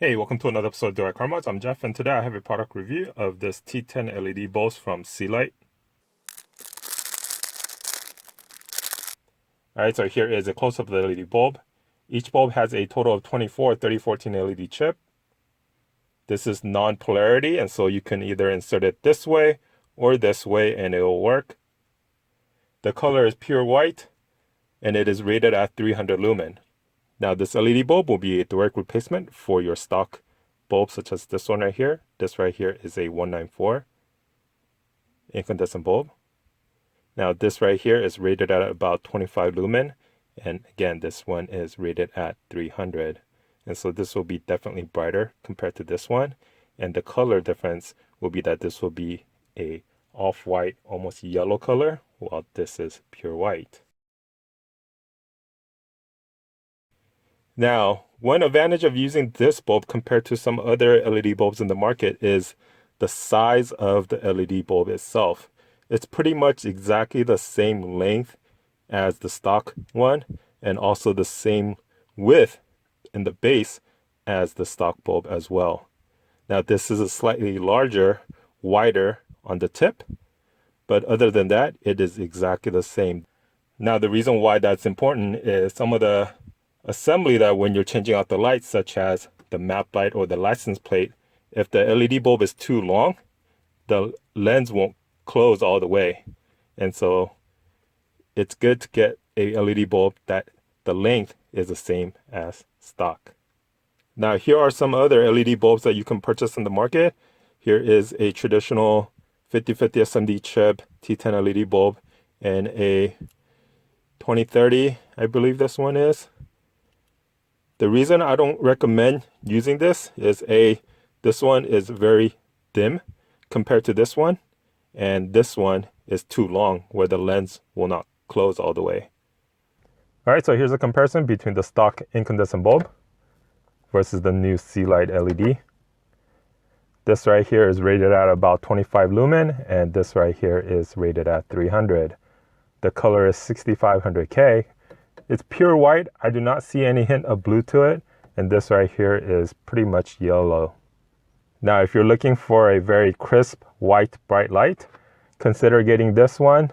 Hey, welcome to another episode of Direct Car Mods. I'm Jeff, and today I have a product review of this T10 LED bulbs from SEALIGHT. Alright, so here is a close-up of the LED bulb. Each bulb has a total of 24 3014 LED chip. This is non-polarity, and so you can either insert it this way or this way and it will work. The color is pure white, and it is rated at 300 lumen. Now, this LED bulb will be a direct replacement for your stock bulb, such as this one right here. This right here is a 194 incandescent bulb. Now, this right here is rated at about 25 lumen. And again, this one is rated at 300. And so this will be definitely brighter compared to this one. And the color difference will be that this will be a off-white, almost yellow color, while this is pure white. Now, one advantage of using this bulb compared to some other LED bulbs in the market is the size of the LED bulb itself. It's pretty much exactly the same length as the stock one, and also the same width in the base as the stock bulb as well. Now, this is a slightly larger, wider on the tip, but other than that, it is exactly the same. Now, the reason why that's important is some of the assembly that when you're changing out the lights, such as the map light or the license plate, if the LED bulb is too long, the lens won't close all the way. And so it's good to get a LED bulb that the length is the same as stock. Now, here are some other LED bulbs that you can purchase in the market. Here is a traditional 5050 SMD chip T10 LED bulb and a 2030, I believe this one is. The reason I don't recommend using this is this one is very dim compared to this one, and this one is too long where the lens will not close all the way. All right, so here's a comparison between the stock incandescent bulb versus the new SEALIGHT LED. This right here is rated at about 25 lumen, and this right here is rated at 300. The color is 6500K. It's pure white. I do not see any hint of blue to it. And this right here is pretty much yellow. Now, if you're looking for a very crisp, white, bright light, consider getting this one.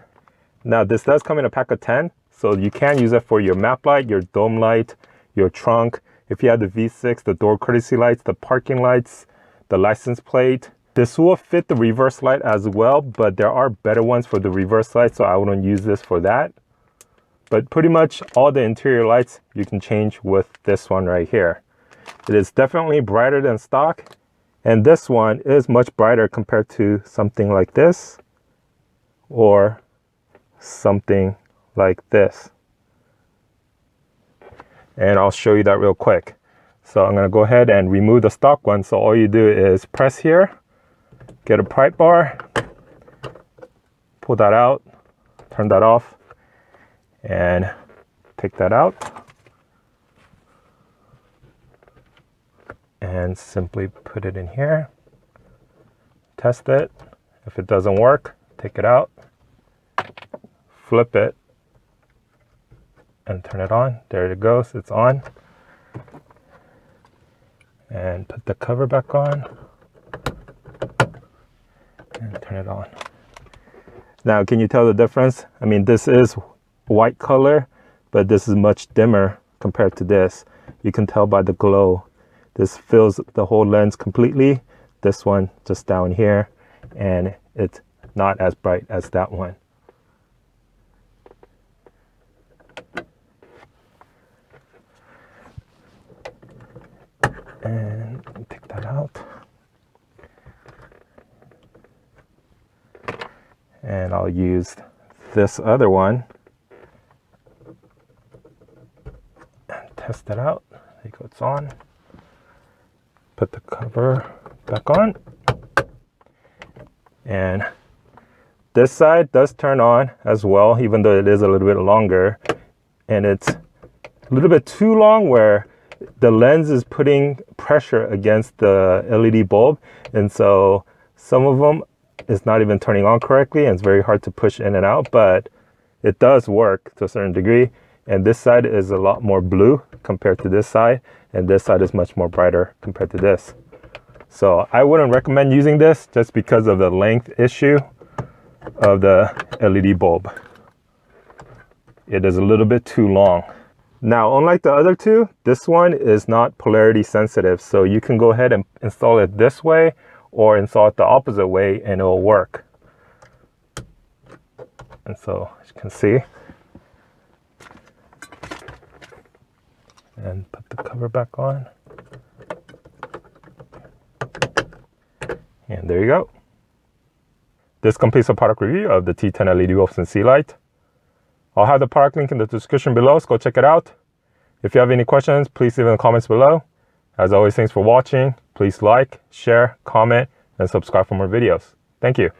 Now, this does come in a pack of 10. So you can use it for your map light, your dome light, your trunk. If you have the V6, the door courtesy lights, the parking lights, the license plate. This will fit the reverse light as well, but there are better ones for the reverse light, so I wouldn't use this for that. But pretty much all the interior lights you can change with this one right here. It is definitely brighter than stock. And this one is much brighter compared to something like this or something like this. And I'll show you that real quick. So I'm going to go ahead and remove the stock one. So all you do is press here, get a pry bar, pull that out, turn that off, and take that out and simply put it in here, test it. If it doesn't work, take it out, flip it, and turn it on. There it goes, it's on. And put the cover back on and turn it on. Now, can you tell the difference? I mean, this is white color, but this is much dimmer compared to this. You can tell by the glow. This fills the whole lens completely. This one just down here, and it's not as bright as that one. And take that out. And I'll use this other one and test it out. There you go, it's on. Put the cover back on. And this side does turn on as well, even though it is a little bit longer. And it's a little bit too long where the lens is putting pressure against the LED bulb. And so some of them is not even turning on correctly, and it's very hard to push in and out, but it does work to a certain degree. And this side is a lot more blue compared to this side. and this side is much more brighter compared to this. So I wouldn't recommend using this just because of the length issue of the LED bulb. It is a little bit too long. Now, unlike the other two, this one is not polarity sensitive. So you can go ahead and install it this way or install it the opposite way and it will work. And so, as you can see, and put the cover back on. And there you go. This completes the product review of the T10 LED bulbs in SEALIGHT. I'll have the product link in the description below, so go check it out. If you have any questions, please leave in the comments below. As always, thanks for watching. Please like, share, comment, and subscribe for more videos. Thank you.